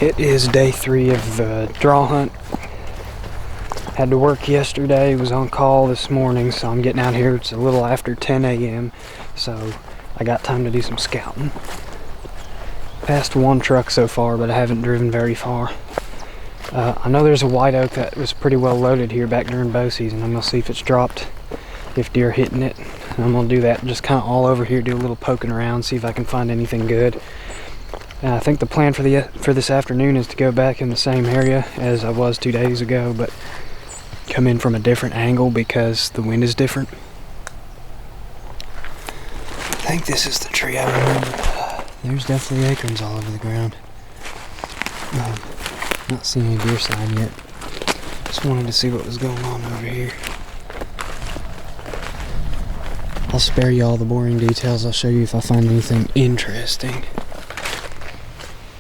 It is day 3 of the draw hunt. Had to work yesterday, was on call this morning, so I'm getting out here. It's a little after 10 a.m. so I got time to do some scouting. Passed one truck so far, but I haven't driven very far. I know there's a white oak that was pretty well loaded here back during bow season. I'm gonna see if it's dropped, if deer hitting it. And I'm gonna do that just kind of all over here, do a little poking around, see if I can find anything good. I think the plan for this afternoon is to go back in the same area as I was 2 days ago, but come in from a different angle because the wind is different. I think this is the tree I remember. There's definitely acorns all over the ground. Not seeing any deer sign yet. Just wanted to see what was going on over here. I'll spare you all the boring details. I'll show you if I find anything interesting.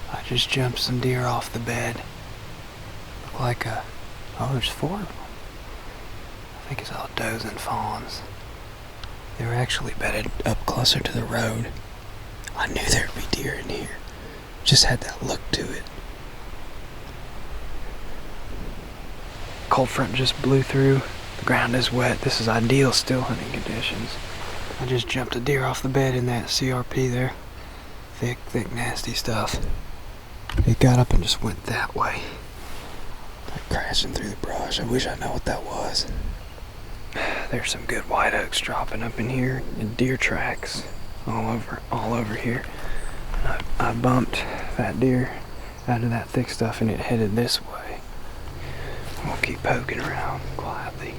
I just jumped some deer off the bed. Look like oh, there's 4 of them. I think it's all does and fawns. They were actually bedded up closer to the road. I knew there'd be deer in here. Just had that look to it. Cold front just blew through. The ground is wet. This is ideal still hunting conditions. I just jumped a deer off the bed in that CRP there. Thick, nasty stuff. It got up and just went that way. Like crashing through the brush. I wish I knew what that was. There's some good white oaks dropping up in here, and deer tracks all over here. I bumped that deer out of that thick stuff and it headed this way. We'll keep poking around quietly.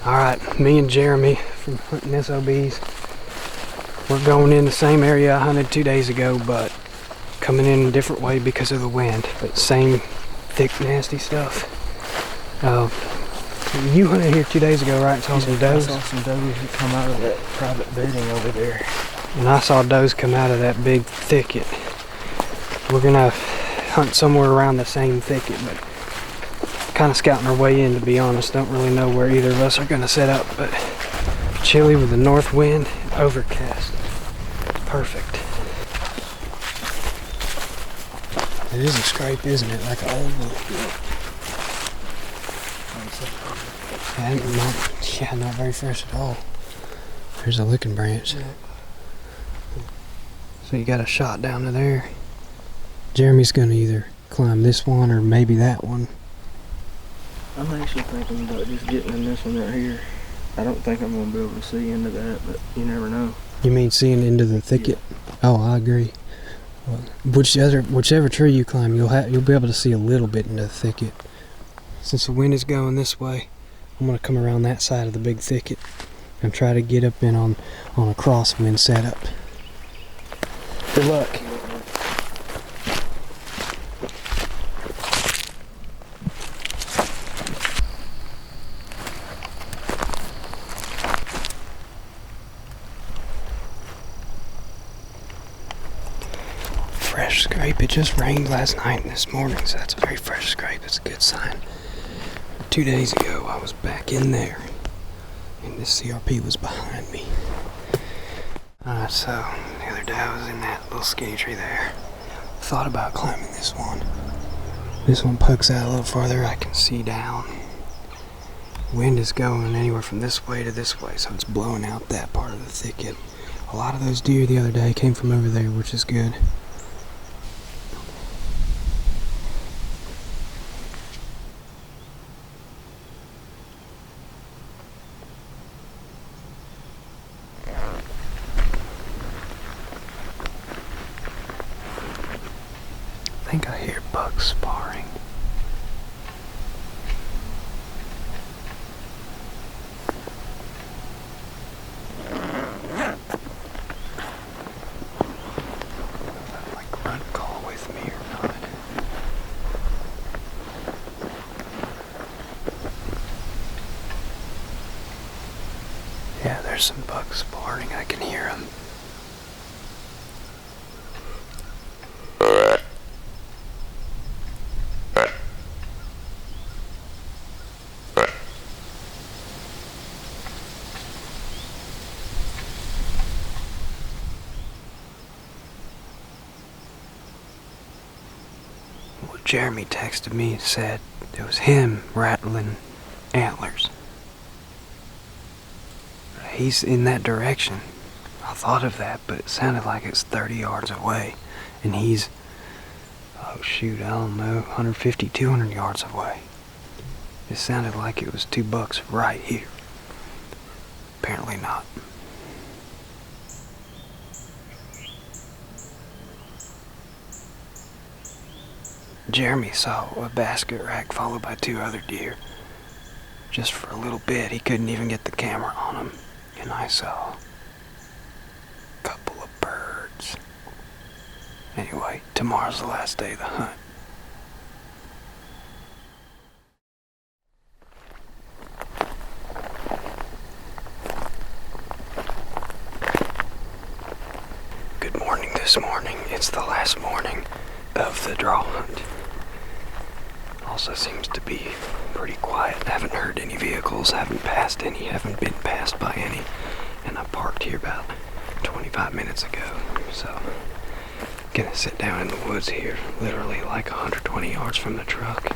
Alright, me and Jeremy from Hunting SOBs, we're going in the same area I hunted 2 days ago, but coming in a different way because of the wind. But same thick, nasty stuff. You hunted here 2 days ago, right? Saw some does? I saw some does that come out of that private bedding over there. And I saw does come out of that big thicket. We're gonna hunt somewhere around the same thicket, but kind of scouting our way in, to be honest. Don't really know where either of us are gonna set up, but chilly with the north wind, overcast. Perfect. It is a scrape, isn't it? Like an old one. And not very fresh at all. There's a licking branch. Yeah. So you got a shot down to there. Jeremy's gonna either climb this one or maybe that one. I'm actually thinking about just getting in this one right here. I don't think I'm gonna be able to see into that, but you never know. You mean seeing into the thicket? Yeah. Oh, I agree. Well, whichever tree you climb, you'll be able to see a little bit into the thicket. Since the wind is going this way, I'm gonna come around that side of the big thicket and try to get up in on a crosswind setup. Good luck. Fresh scrape. It just rained last night and this morning, so that's a very fresh scrape. It's a good sign. 2 days ago, I was back in there, and this CRP was behind me. So the other day I was in that little skinny tree there. Thought about climbing this one. This one pokes out a little farther. I can see down. Wind is going anywhere from this way to this way, so it's blowing out that part of the thicket. A lot of those deer the other day came from over there, which is good. I think I hear bucks sparring. Like grunt call with me or not. Yeah, there's some bucks sparring. I can hear them. Jeremy texted me and said it was him rattling antlers. He's in that direction. I thought of that, but it sounded like it's 30 yards away. And he's, oh shoot, I don't know, 150, 200 yards away. It sounded like it was 2 bucks right here. Apparently not. Jeremy saw a basket rack followed by 2 other deer. Just for a little bit, he couldn't even get the camera on him. And I saw a couple of birds. Anyway, tomorrow's the last day of the hunt. Good morning this morning. It's the last morning of the draw hunt. Also seems to be pretty quiet. Haven't heard any vehicles, haven't passed any, haven't been passed by any. And I parked here about 25 minutes ago. So, gonna sit down in the woods here, literally like 120 yards from the truck.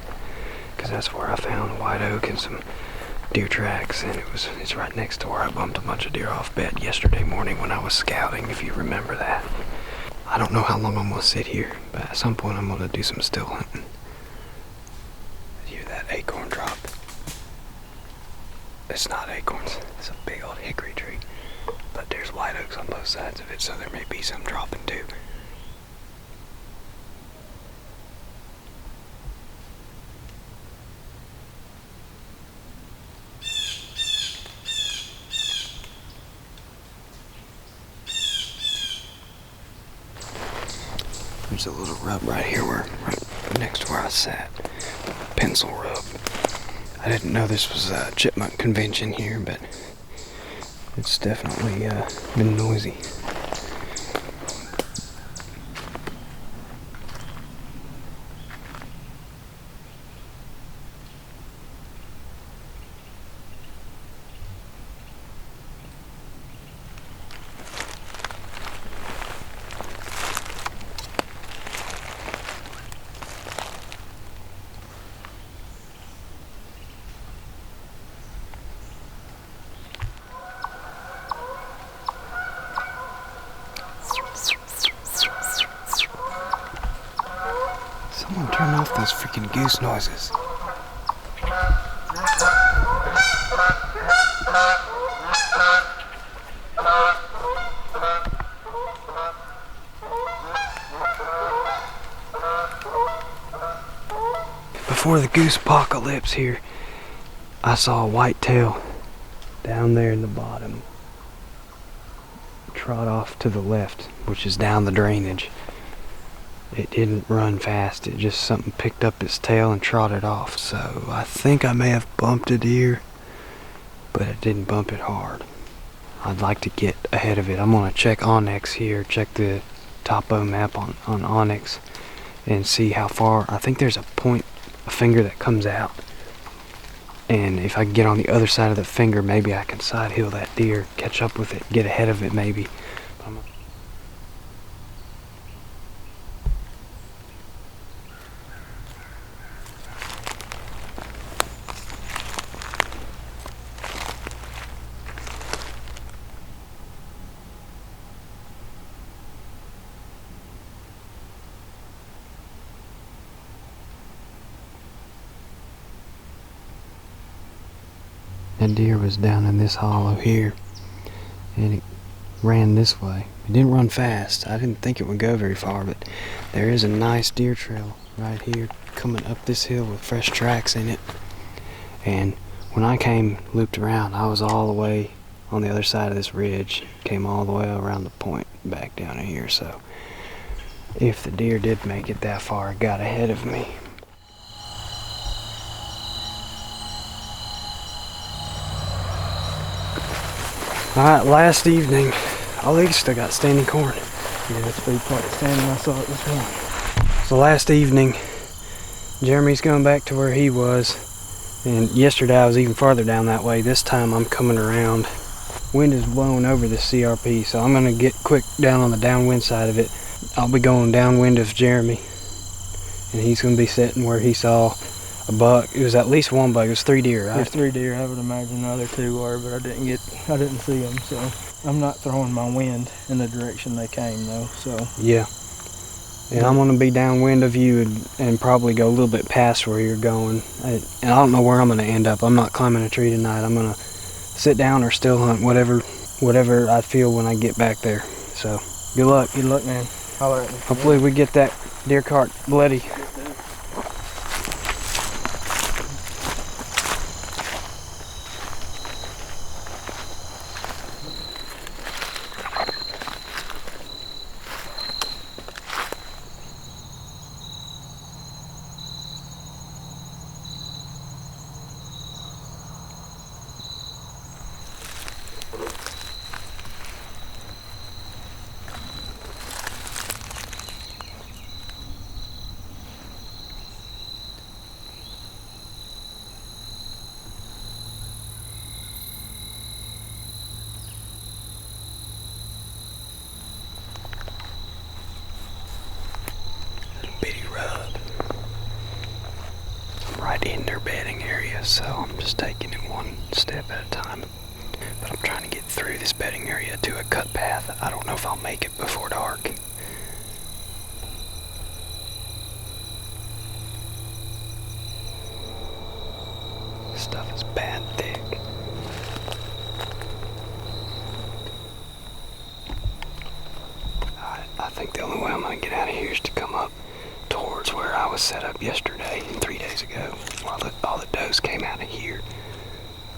Cause that's where I found a white oak and some deer tracks, and it's right next to where I bumped a bunch of deer off bed yesterday morning when I was scouting, if you remember that. I don't know how long I'm gonna sit here, but at some point I'm gonna do some still hunting. Hear that acorn drop? It's not acorns, it's a big old hickory tree. But there's white oaks on both sides of it, so there may be some dropping too. There's a little rub right here, right next to where I sat. Pencil rub. I didn't know this was a chipmunk convention here, but it's definitely been noisy. Someone turn off those freaking goose noises. Before the goose apocalypse here, I saw a whitetail down there in the bottom. Trot off to the left, which is down the drainage. It didn't run fast, it just something picked up its tail and trotted off. So I think I may have bumped a deer, but it didn't bump it hard. I'd like to get ahead of it. I'm gonna check Onyx here, check the topo map on Onyx and see how far. I think there's a finger that comes out. And if I can get on the other side of the finger, maybe I can side hill that deer, catch up with it, get ahead of it maybe. That deer was down in this hollow here, and it ran this way. It didn't run fast. I didn't think it would go very far, but there is a nice deer trail right here coming up this hill with fresh tracks in it. And when I came looped around, I was all the way on the other side of this ridge, came all the way around the point back down in here. So if the deer did make it that far, it got ahead of me. Alright, last evening. Oh, they still got standing corn. Yeah, that's pretty part of standing. I saw it this morning. So last evening, Jeremy's going back to where he was. And yesterday I was even farther down that way. This time I'm coming around. Wind is blowing over the CRP, so I'm going to get quick down on the downwind side of it. I'll be going downwind of Jeremy. and he's going to be sitting where he saw a buck. It was at least one buck. It was 3 deer, right? There's 3 deer. I would imagine the other 2 were, but I didn't see them. So I'm not throwing my wind in the direction they came though. So yeah. And I'm going to be downwind of you and probably go a little bit past where you're going. And I don't know where I'm going to end up. I'm not climbing a tree tonight. I'm going to sit down or still hunt, whatever I feel when I get back there. So, good luck. Good luck, man. Holler at me. Hopefully we get that deer cart bloody. Right in their bedding area, so I'm just taking it one step at a time. But I'm trying to get through this bedding area to a cut path. I don't know if I'll make it before dark. This stuff is bad thick. I think the only way I'm going to get out of here is to come up towards where I was set up yesterday and 3 days ago. While all the does came out of here.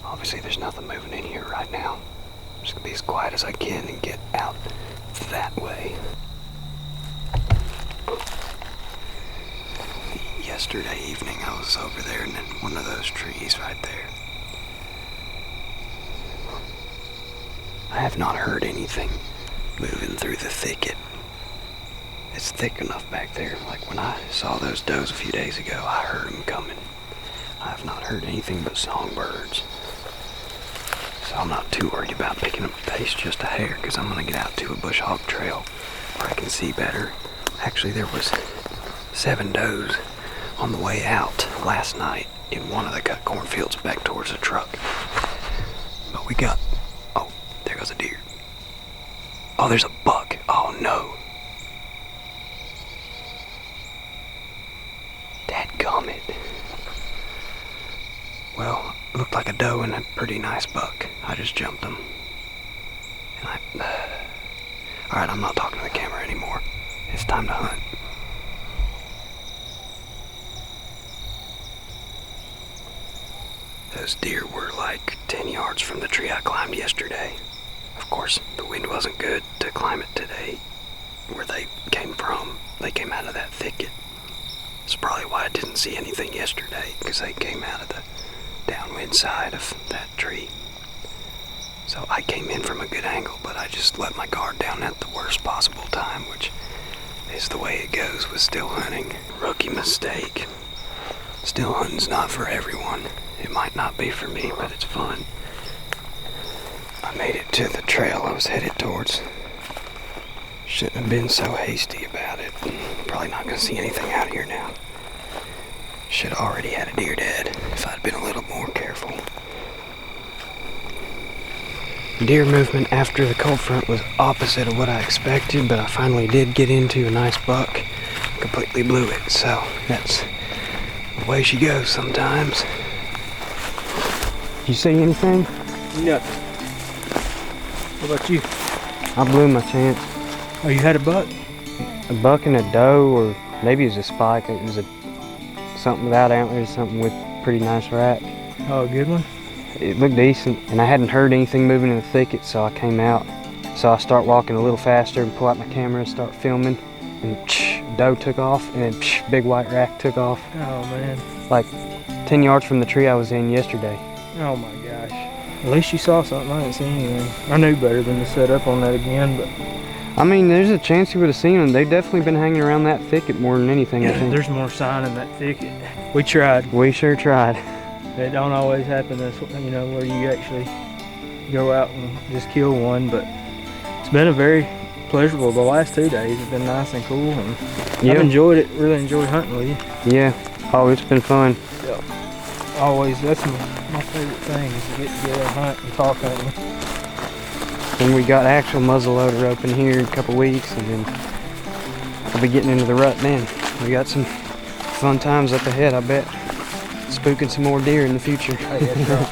Obviously there's nothing moving in here right now. I'm just going to be as quiet as I can and get out that way. Yesterday evening I was over there and in one of those trees right there. I have not heard anything moving through the thicket. It's thick enough back there. Like when I saw those does a few days ago, I heard them coming. I have not heard anything but songbirds. So I'm not too worried about picking up the pace just a hair, because I'm going to get out to a bush hog trail where I can see better. Actually, there was 7 does on the way out last night in one of the cut cornfields back towards the truck. But we got... Oh, there goes a deer. Oh, there's a buck. Oh, no. Dadgummit. Well, it looked like a doe and a pretty nice buck. I just jumped them. And Alright, I'm not talking to the camera anymore. It's time to hunt. Those deer were like 10 yards from the tree I climbed yesterday. Of course, the wind wasn't good to climb it today. Where they came from, they came out of that thicket. That's probably why I didn't see anything yesterday, because they came out of the downwind side of that tree. So I came in from a good angle, but I just let my guard down at the worst possible time, which is the way it goes with still hunting. Rookie mistake. Still hunting's not for everyone. It might not be for me, but it's fun. I made it to the trail I was headed towards. Shouldn't have been so hasty about it. Probably not going to see anything out here now. Should have already had a deer dead if I'd been a little more careful. Deer movement after the cold front was opposite of what I expected, but I finally did get into a nice buck. Completely blew it, so that's the way she goes sometimes. You see anything? Nothing. What about you? I blew my chance. Oh, you had a buck? A buck and a doe, or maybe it was a spike. It was something without antlers, something with pretty nice rack. Oh, a good one? It looked decent, and I hadn't heard anything moving in the thicket, so I came out. So I start walking a little faster and pull out my camera and start filming, and doe took off, and then big white rack took off. Oh, man. Like 10 yards from the tree I was in yesterday. Oh, my gosh. At least you saw something. I didn't see anything. I knew better than to set up on that again, but... I mean, there's a chance you would have seen them. They've definitely been hanging around that thicket more than anything, I think. There's more sign in that thicket. We tried. We sure tried. It don't always happen this, you know, where you actually go out and just kill one, but it's been a very pleasurable. The last 2 days have been nice and cool, and Yeah. I've enjoyed it. Really enjoyed hunting with you. Yeah. Oh, it's been fun. Always, that's my favorite thing is to get together and hunt and talk hunting. And we got actual muzzleloader open here in a couple weeks, and then I'll be getting into the rut then. We got some fun times up ahead, I bet. Spooking some more deer in the future. Hey, that's right.